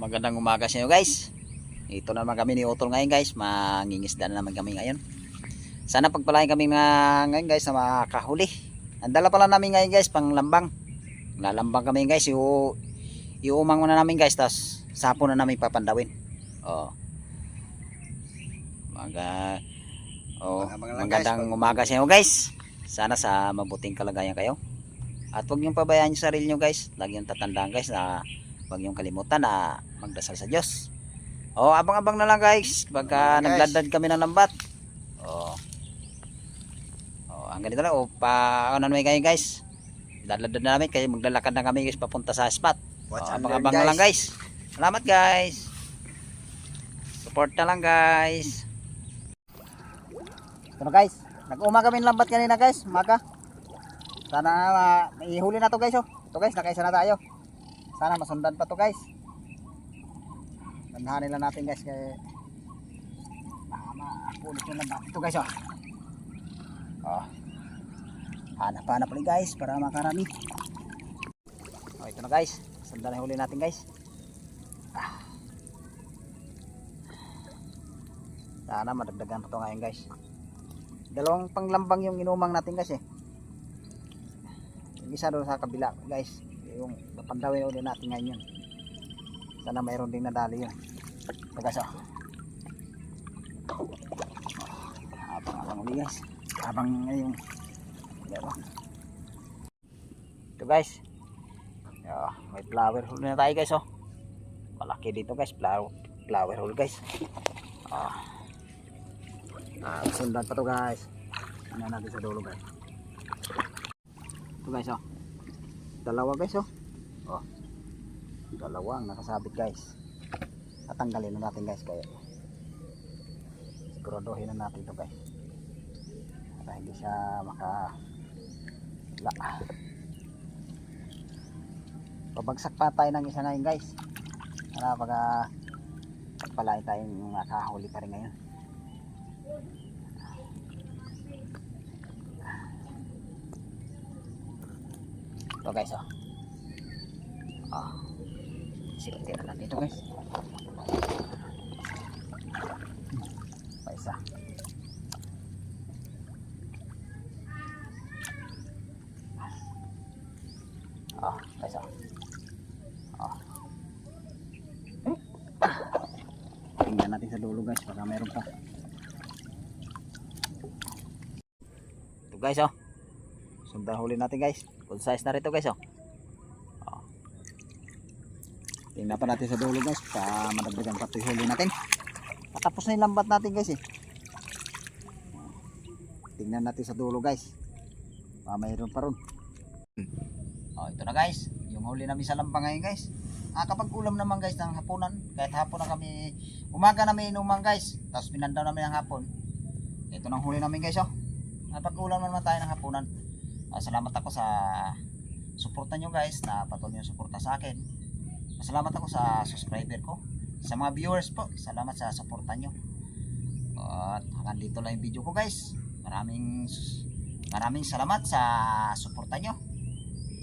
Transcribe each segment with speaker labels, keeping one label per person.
Speaker 1: Magandang umaga sa inyo guys. Ito naman kami ni Utol ngayon guys. Mangingisda na naman kami ngayon. Sana pagpalain kami ngayon guys na makahuli. Ang dala pala namin ngayon guys pang lambang. Lalambang kami guys. Iumang muna namin guys. Tapos sapo na namin papandawin. Magandang umaga sa inyo guys. Sana sa mabuting kalagayan kayo. At huwag niyong pabayaan yung sarili nyo guys. Lagi yung tatandaan guys na huwag niyong kalimutan na magdasal sa Diyos. Abang-abang na lang guys. Pagka nagladad kami ng lambat. Ang ganito lang. Ano namin kayo guys. Dadladad na namin. Kaya maglalakad na kami guys papunta sa spot. Abang-abang na lang guys. Salamat guys. Support na lang guys. Ito na guys. Nag-uma kami ng lambat kanina guys. Umaga. Sana ihuli na to guys. Ito guys. Nakaisa na tayo. Sana masundan pa to guys. Dandahanin lang natin guys kaya mapulit yung lambat. Ito guys hanap-hanap ulit guys para makarami. Ito na guys. Sundan na huli natin guys. Sana madagdagan pa to ngayon guys. Dalawang panglambang yung inumang natin guys Yung isa doon sa kabila guys. Yung napandawin ulit natin ngayon yun. Sana mayroon din nadali yun. Ito guys habang ulit guys. Habang ngayong ito guys. May flower hole na tayo guys malaki dito guys. Flower hole guys. Sundan pa to guys. Ano natin sa dulo guys. Ito guys dalawa guys dalawa ang nakasabit guys. Tatanggalin na natin guys kaya siguraduhin na natin ito guys para hindi siya pabagsak pa tayo ng isa ngayon guys para pagpalain tayong nakahuli pa rin ngayon. Ito guys sipitin na natin ito guys. Pa isa guys tingnan natin sa dulo guys baka meron pa. Ito guys sundan huli natin guys. Full size na rito guys tingnan pa natin sa dulo guys para madagdagan pa ito huli natin. Patapos na yung lambat natin guys tingnan natin sa dulo guys mayroon pa ron. Ito na guys yung huli namin sa lampang ngayon guys. Kapag ulam naman guys ng hapunan, kahit hapon na kami umaga namin inumang guys tapos pinandaw namin ng hapon, ito nang huli namin guys kapag ulam naman tayo ng hapunan. Salamat ako sa suporta nyo guys na patuloy yung suporta sa akin. Salamat ako sa subscriber ko, sa mga viewers po, salamat sa suporta nyo. At hanggang dito lang yung video ko guys. Maraming salamat sa suporta nyo.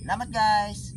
Speaker 1: Salamat guys.